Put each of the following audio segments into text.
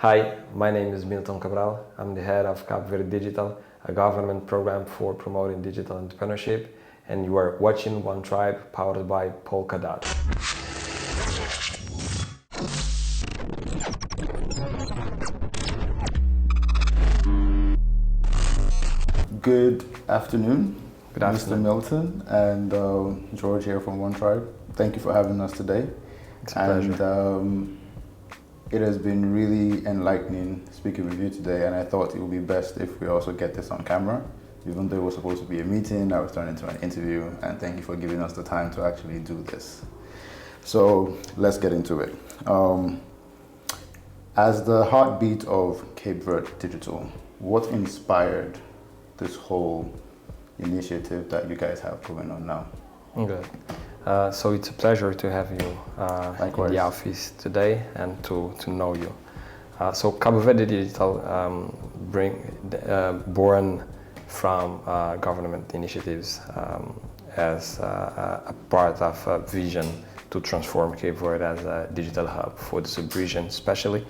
Hi, my name is Milton Cabral. I'm the head of Verde Digital, a government program for promoting digital entrepreneurship, and you are watching One Tribe powered by polkadot. Good afternoon, Good afternoon. Mr. Milton and George here from One Tribe. Thank you for having us today. It's a pleasure. It has been really enlightening speaking with you today, and I thought it would be best if we also get this on camera. Even though it was supposed to be a meeting, I was turned into an interview, and thank you for giving us the time to actually do this. So let's get into it. As the heartbeat of Cape Verde Digital, what inspired this whole initiative that you guys have going on now? Good. So it's a pleasure to have you in the office today and to know you. So Cabo Verde Digital born from government initiatives as a part of a vision to transform Cape Verde as a digital hub for the sub-region especially,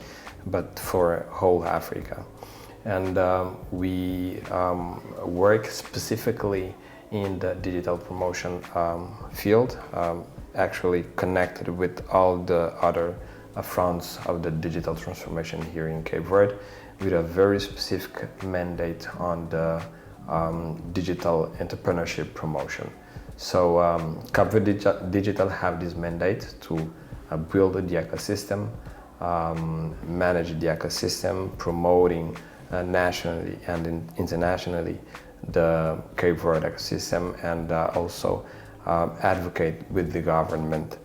but for whole Africa. And we work specifically in the digital promotion field, actually connected with all the other fronts of the digital transformation here in Cape Verde, with a very specific mandate on the digital entrepreneurship promotion. So Cape Verde Digital have this mandate to build the ecosystem, manage the ecosystem, promoting nationally and internationally the Cape Verde ecosystem, and also advocate with the government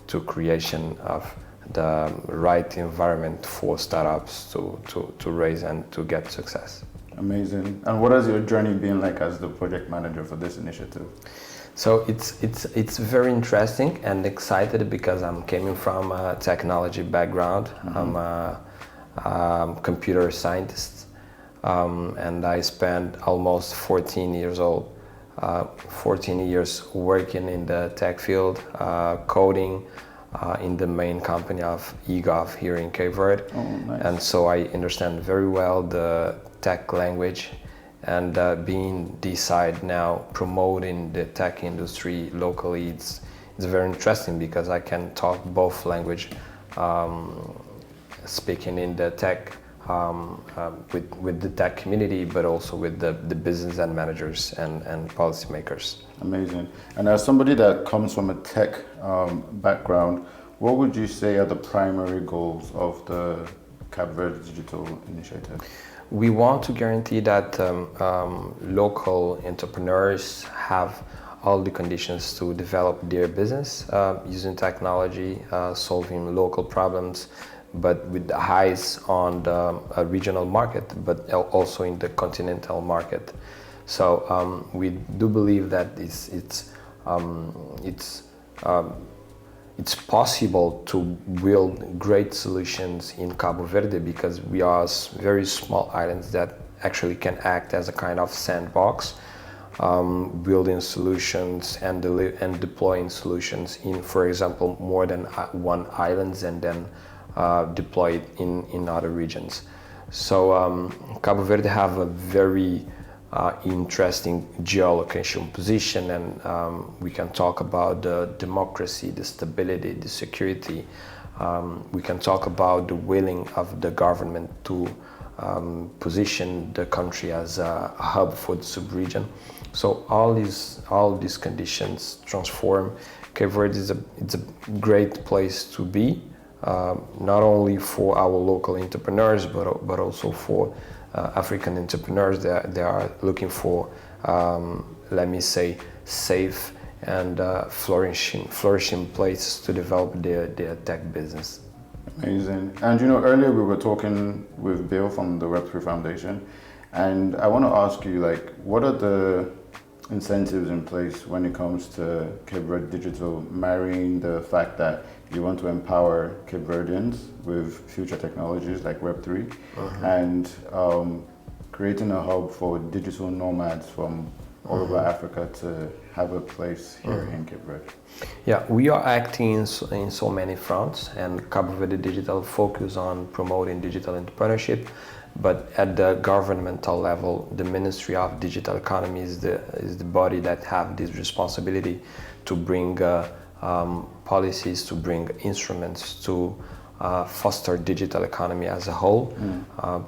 to creation of the right environment for startups to raise and to get success. Amazing. And what has your journey been like as the project manager for this initiative? So it's very interesting and excited because I'm coming from a technology background. Mm-hmm. I'm a computer scientist. And I spent almost 14 years working in the tech field, coding in the main company of eGov here in Cape Verde. Oh, nice. And so I understand very well the tech language, and being this side now promoting the tech industry locally, it's very interesting because I can talk both language, speaking in the tech with the tech community, but also with the business and managers and policymakers. Amazing. And as somebody that comes from a tech background, what would you say are the primary goals of the Cape Verde Digital Initiative? We want to guarantee that local entrepreneurs have all the conditions to develop their business using technology, solving local problems, but with the eyes on the regional market, but also in the continental market. So we do believe that it's possible to build great solutions in Cabo Verde because we are very small islands that actually can act as a kind of sandbox, building solutions and deploying solutions in, for example, more than one islands, and then deploy it in other regions. So Cabo Verde have a very interesting geolocation position, and we can talk about the democracy, the stability, the security. We can talk about the willing of the government to position the country as a hub for the sub-region. So all these conditions transform Cape Verde. It's a great place to be. Not only for our local entrepreneurs, but also for African entrepreneurs that they are looking for, let me say, safe and flourishing places to develop their tech business. Amazing. And earlier we were talking with Bill from the Web3 Foundation, and I want to ask you, what are the incentives in place when it comes to Cape Verde Digital, marrying the fact that you want to empower Cape Verdeans with future technologies like Web3, and creating a hub for digital nomads from all over Africa to have a place here in Cape Verde? Yeah, we are acting in so many fronts, and Cabo Verde Digital focus on promoting digital entrepreneurship. But at the governmental level, the Ministry of Digital Economy is the body that have this responsibility to bring policies, to bring instruments to foster digital economy as a whole,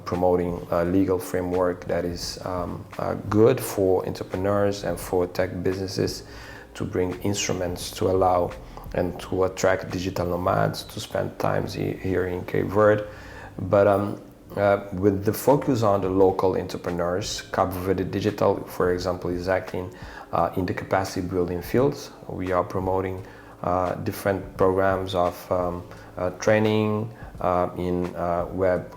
promoting a legal framework that is good for entrepreneurs and for tech businesses, to bring instruments to allow and to attract digital nomads to spend time here in Cape Verde. But with the focus on the local entrepreneurs, Cabo Verde Digital, for example, is acting in the capacity building fields. We are promoting different programs of training in web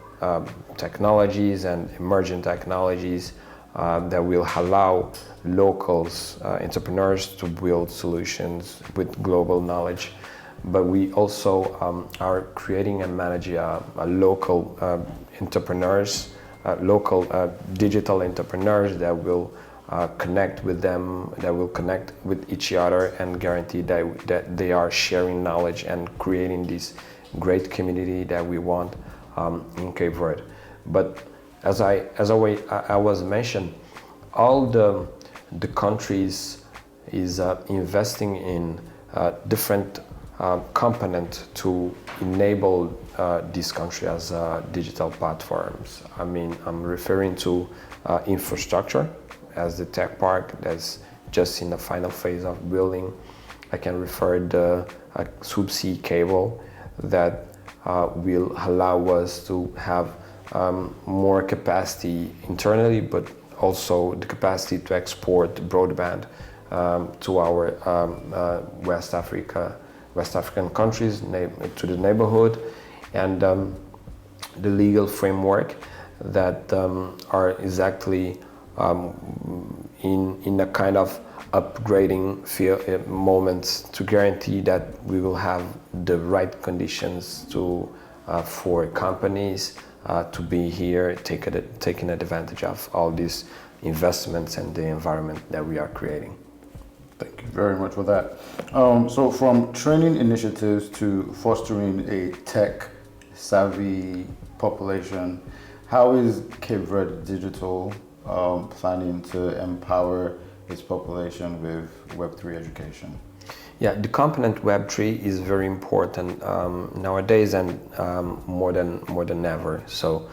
technologies and emerging technologies that will allow locals, entrepreneurs to build solutions with global knowledge. But we also are creating and managing a local entrepreneurs, local digital entrepreneurs that will connect with them, that will connect with each other and guarantee that they are sharing knowledge and creating this great community that we want in Cape Verde. But as I was mentioned, all the countries is investing in different component to enable this country as digital platforms. I mean, I'm referring to infrastructure as the tech park that's just in the final phase of building. I can refer the subsea cable that will allow us to have more capacity internally, but also the capacity to export broadband to our West African countries, to the neighborhood, and the legal framework that are exactly in a kind of upgrading moments to guarantee that we will have the right conditions to for companies to be here, taking advantage of all these investments and the environment that we are creating. Thank you very much for that. So from training initiatives to fostering a tech-savvy population, how is Cape Verde Digital planning to empower its population with Web3 education? Yeah, the component Web3 is very important nowadays and more than ever. So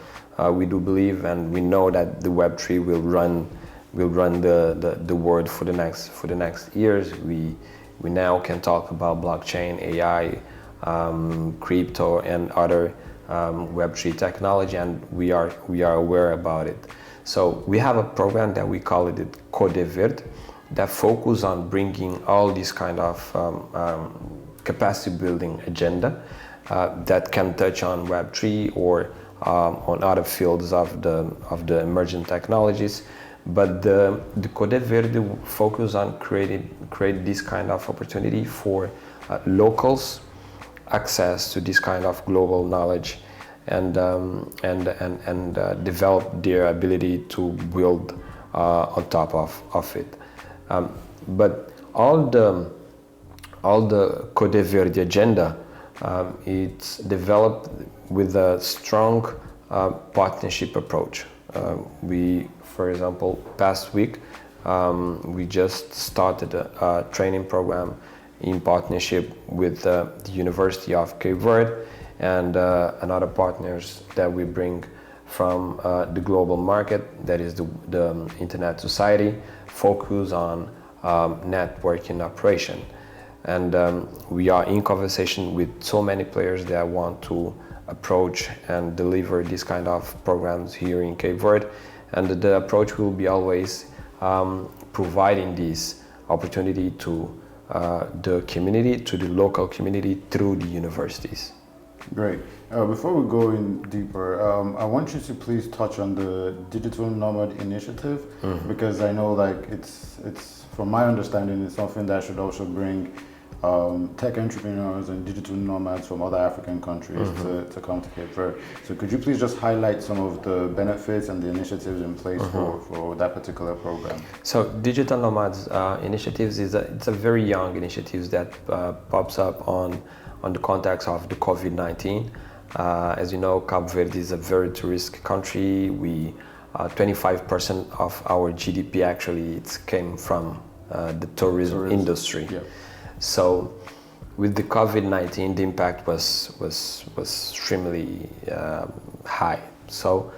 we do believe and we know that the Web3 will run the world for the next years. We now can talk about blockchain, AI, crypto, and other Web3 technology, and we are aware about it. So we have a program that we call it Verde, that focus on bringing all these kind of capacity building agenda that can touch on Web3 or on other fields of the emerging technologies. But the Verde focus on create this kind of opportunity for locals access to this kind of global knowledge and develop their ability to build on top of it. But all the Verde agenda, it's developed with a strong partnership approach. For example, past week, we just started a training program in partnership with the University of Cape Verde and other partners that we bring from the global market, that is the Internet Society, focus on networking operation. And we are in conversation with so many players that want to approach and deliver this kind of programs here in Cape Verde. And the approach will be always providing this opportunity to the community, to the local community through the universities. Great. Before we go in deeper, I want you to please touch on the Digital Nomad Initiative, because I know, like, it's from my understanding, it's something that should also bring tech entrepreneurs and digital nomads from other African countries to come to Cape Verde. So could you please just highlight some of the benefits and the initiatives in place for that particular program? So Digital Nomads initiatives it's a very young initiative that pops up on the context of the COVID-19. As you know, Cape Verde is a very touristic country. 25% of our GDP actually came from the tourism industry. Yeah. So with the COVID-19, the impact was extremely high. So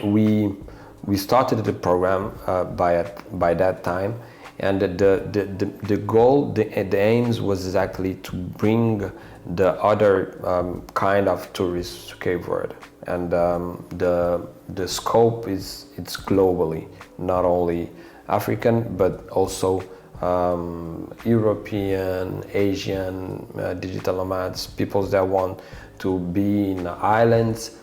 we started the program by that time, and the goal, the aims was exactly to bring the other kind of tourists to Cape Verde, and the scope it's globally, not only African but also European, Asian, digital nomads, people that want to be in the islands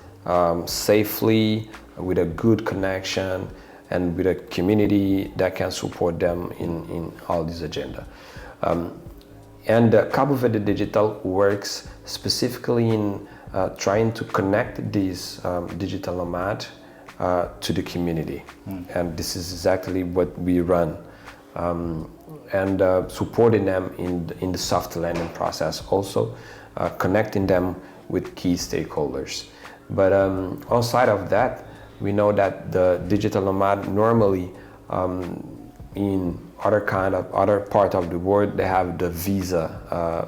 safely, with a good connection, and with a community that can support them in all this agenda. And Cabo Verde Digital works specifically in trying to connect these digital nomads to the community. And this is exactly what we run. And supporting them in the soft landing process, also connecting them with key stakeholders. But outside of that, we know that the digital nomad normally in other part of the world, they have the visa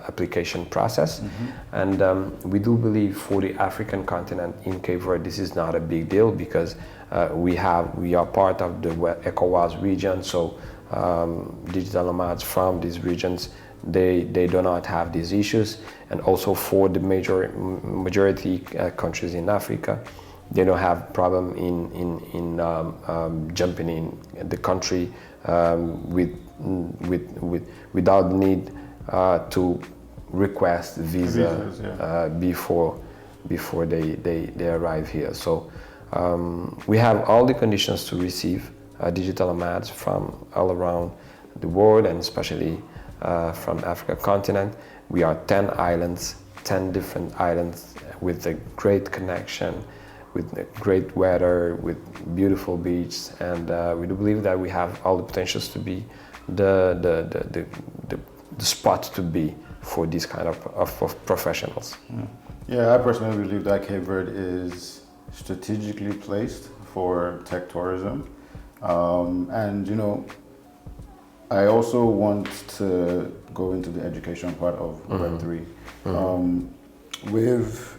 application process. And we do believe for the African continent in Cape Verde, this is not a big deal, because we are part of the ECOWAS region, so digital nomads from these regions, they do not have these issues. And also for the majority countries in Africa, they don't have problem in jumping in the country without need to request visas, before they arrive here. So we have all the conditions to receive digital nomads from all around the world, and especially from Africa continent. We are 10 islands, 10 different islands with a great connection, with great weather, with beautiful beaches, and we do believe that we have all the potentials to be the spot to be for this kind of professionals. Yeah, I personally believe that Cape Verde is strategically placed for tech tourism. And I also want to go into the education part of Web3. With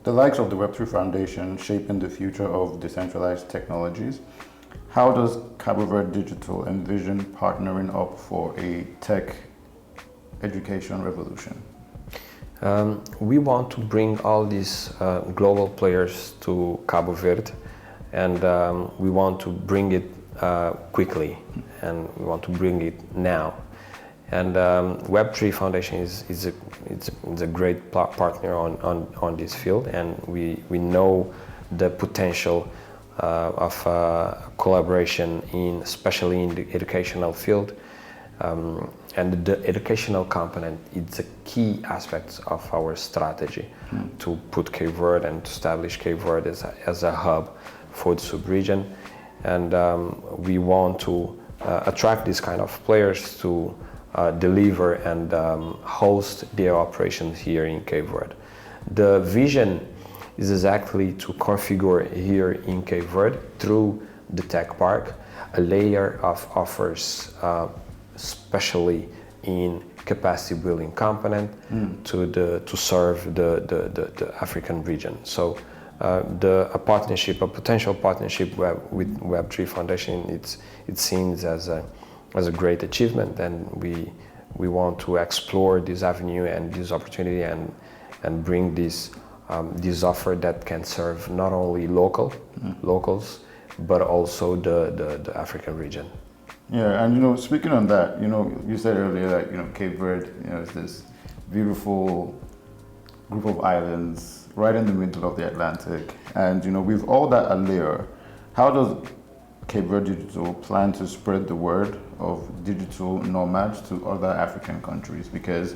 the likes of the Web3 Foundation shaping the future of decentralized technologies, how does Cabo Verde Digital envision partnering up for a tech education revolution? We want to bring all these global players to Cabo Verde, and we want to bring it quickly, and we want to bring it now. And Web3 Foundation is a great partner on this field, and we know the potential of collaboration especially in the educational field. And the educational component is a key aspect of our strategy to put Cape Verde and to establish Cape Verde as a hub for the sub-region. And we want to attract these kind of players to deliver and host their operations here in Cape Verde. The vision is exactly to configure here in Cape Verde through the tech park a layer of offers, especially in capacity building component to serve the African region. So a potential partnership with Web3 Foundation, it seems as a great achievement, and we want to explore this avenue and this opportunity and bring this offer that can serve not only locals, but also the African region. Yeah, and speaking on that, you said earlier that Cape Verde, is this beautiful group of islands right in the middle of the Atlantic, and with all that allure, how does Cape Verde Digital plan to spread the word of digital nomads to other African countries? Because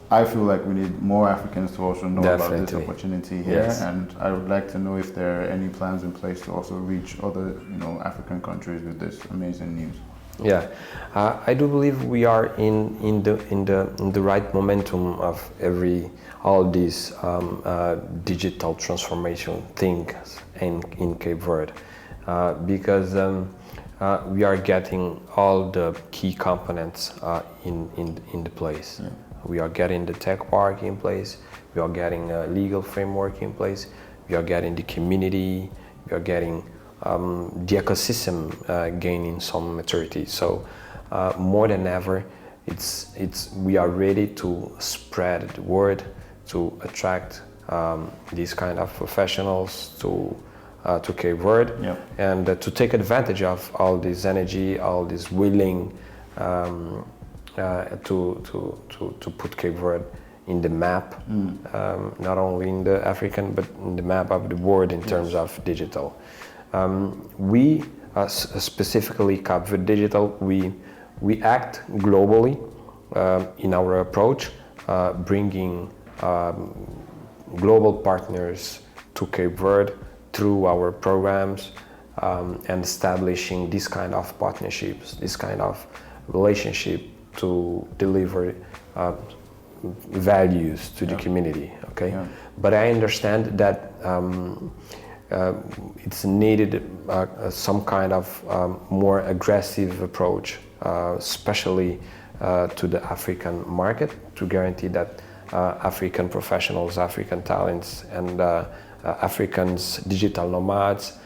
I feel like we need more Africans to also know about this opportunity here, yes. And I would like to know if there are any plans in place to also reach other, African countries with this amazing news. Yeah, I do believe we are in the right momentum of all these digital transformation things in Cape Verde, because we are getting all the key components in the place. Yeah. We are getting the tech park in place, we are getting a legal framework in place, we are getting the community, we are getting the ecosystem gaining some maturity. So more than ever, we are ready to spread the word, to attract these kind of professionals to Cape Verde, yep. And to take advantage of all this energy, all this willing to put Cape Verde in the map, not only in the African, but in the map of the world in terms of digital. We, specifically Cape Verde Digital, we act globally in our approach, bringing global partners to Cape Verde through our programs, and establishing this kind of partnerships, this kind of relationship to deliver values to the community, okay? Yeah. But I understand that it's needed some kind of more aggressive approach, especially to the African market, to guarantee that African professionals, African talents, and Africans, digital nomads,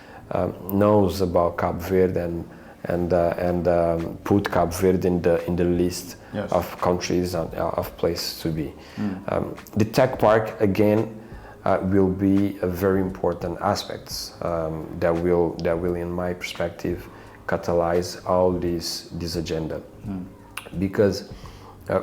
knows about Cape Verde and put Cape Verde in the list, yes. of countries and of places to be. The tech park again will be a very important aspect that will, in my perspective, catalyze all this agenda. Because,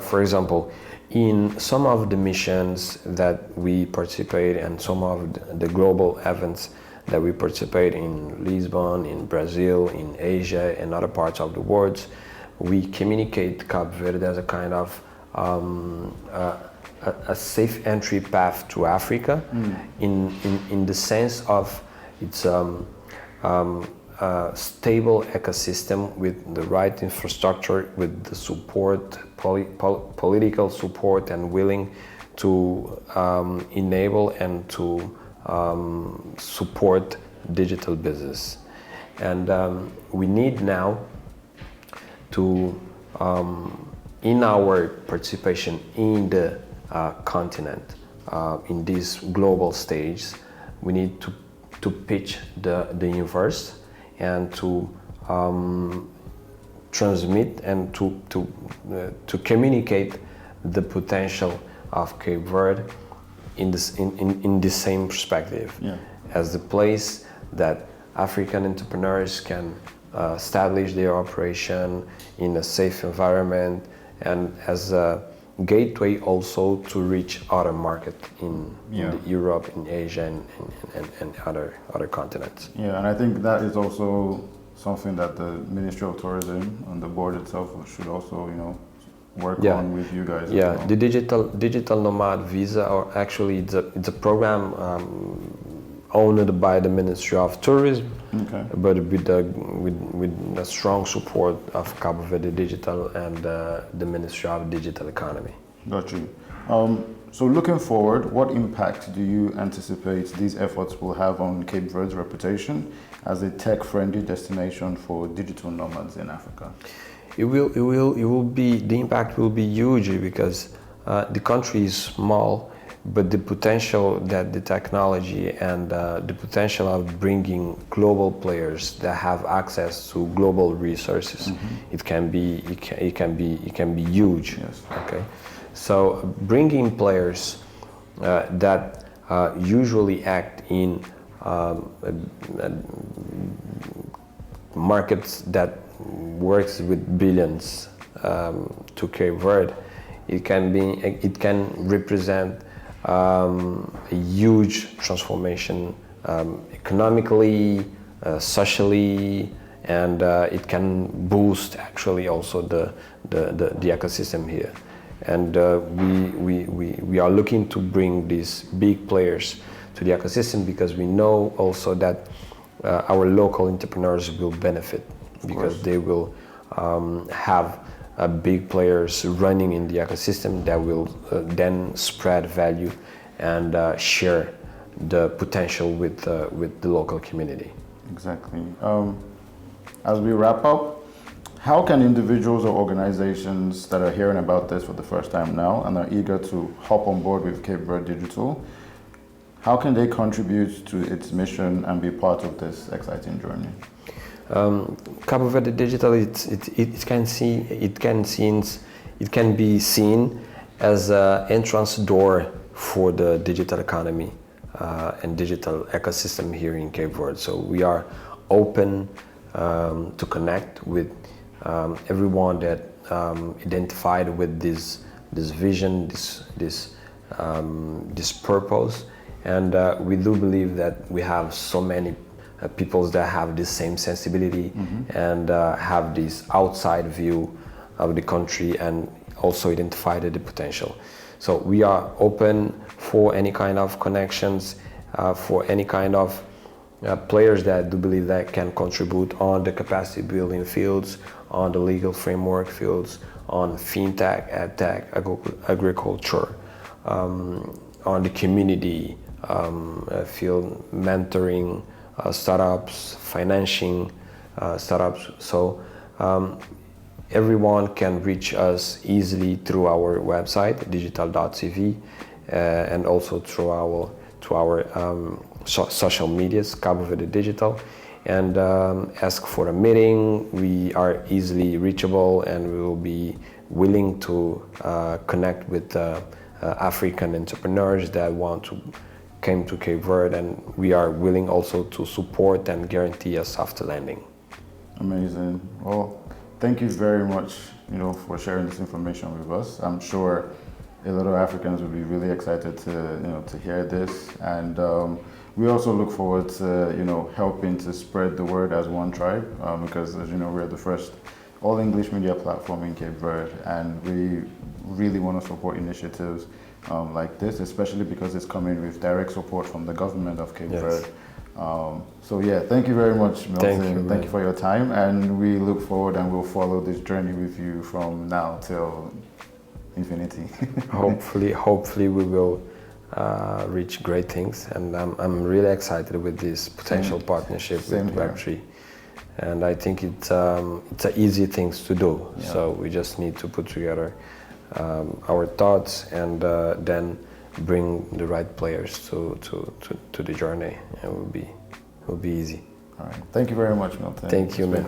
for example, in some of the missions that we participate and some of the global events that we participate in Lisbon, in Brazil, in Asia, and other parts of the world, we communicate Cape Verde as a kind of a safe entry path to Africa, in the sense of it's a stable ecosystem with the right infrastructure, with the support, political support, and willing to enable and to support digital business. And we need now to, in our participation in the continent, in this global stage, we need to pitch the universe and to transmit and to communicate the potential of Cape Verde in the same perspective, yeah. As the place that African entrepreneurs can establish their operation in a safe environment, and as a gateway also to reach other markets in Europe, in Asia, and other continents. Yeah, and I think that is also something that the Ministry of Tourism and the board itself should also, work on with you guys. Yeah, as well. The digital nomad visa, or actually it's a program owned by the Ministry of Tourism, okay. But with the strong support of Cape Verde Digital and the Ministry of Digital Economy. Got you. So looking forward, what impact do you anticipate these efforts will have on Cape Verde's reputation as a tech-friendly destination for digital nomads in Africa? The impact will be huge, because the country is small, but the potential that the technology and the potential of bringing global players that have access to global resources, it can be huge. Yes. Okay, so bringing players that usually act in markets that works with billions to Cape Verde, it can represent a huge transformation, economically, socially, and it can boost actually also the ecosystem here. And we are looking to bring these big players to the ecosystem because we know also that our local entrepreneurs will benefit because they will have big players running in the ecosystem that will then spread value and share the potential with the local community. Exactly. As we wrap up, how can individuals or organizations that are hearing about this for the first time now and are eager to hop on board with Cape Verde Digital, how can they contribute to its mission and be part of this exciting journey? Cabo Verde Digital, it can be seen as an entrance door for the digital economy and digital ecosystem here in Cape Verde. So we are open to connect with everyone that identified with this vision, this purpose, and we do believe that we have so many people that have the same sensibility and have this outside view of the country and also identified the potential. So we are open for any kind of connections, for any kind of players that do believe that can contribute on the capacity building fields, on the legal framework fields, on fintech, edtech, agriculture, on the community field, mentoring, startups, financing startups. So everyone can reach us easily through our website, digital.tv, and also through our social medias, Cabo Verde Digital, and ask for a meeting. We are easily reachable, and we will be willing to connect with African entrepreneurs that want to come to Cape Verde, and we are willing also to support and guarantee a soft landing. Amazing. Well, thank you very much, for sharing this information with us. I'm sure a lot of Africans will be really excited to hear this, and we also look forward to helping to spread the word as one tribe, because as you know, we're the first all English media platform in Cape Verde, and we really want to support initiatives like this, especially because it's coming with direct support from the government of Cape Verde. So yeah, thank you very much, Milton. Thank you for your time, and we look forward and we'll follow this journey with you from now till infinity. Hopefully we will reach great things, and I'm really excited with this potential partnership with Web3. And I think it's an easy things to do. So we just need to put together our thoughts and then bring the right players to the journey. It will be easy. All right. Thank you very much, Milton. Thank you, man.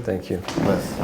Thank you. Bless.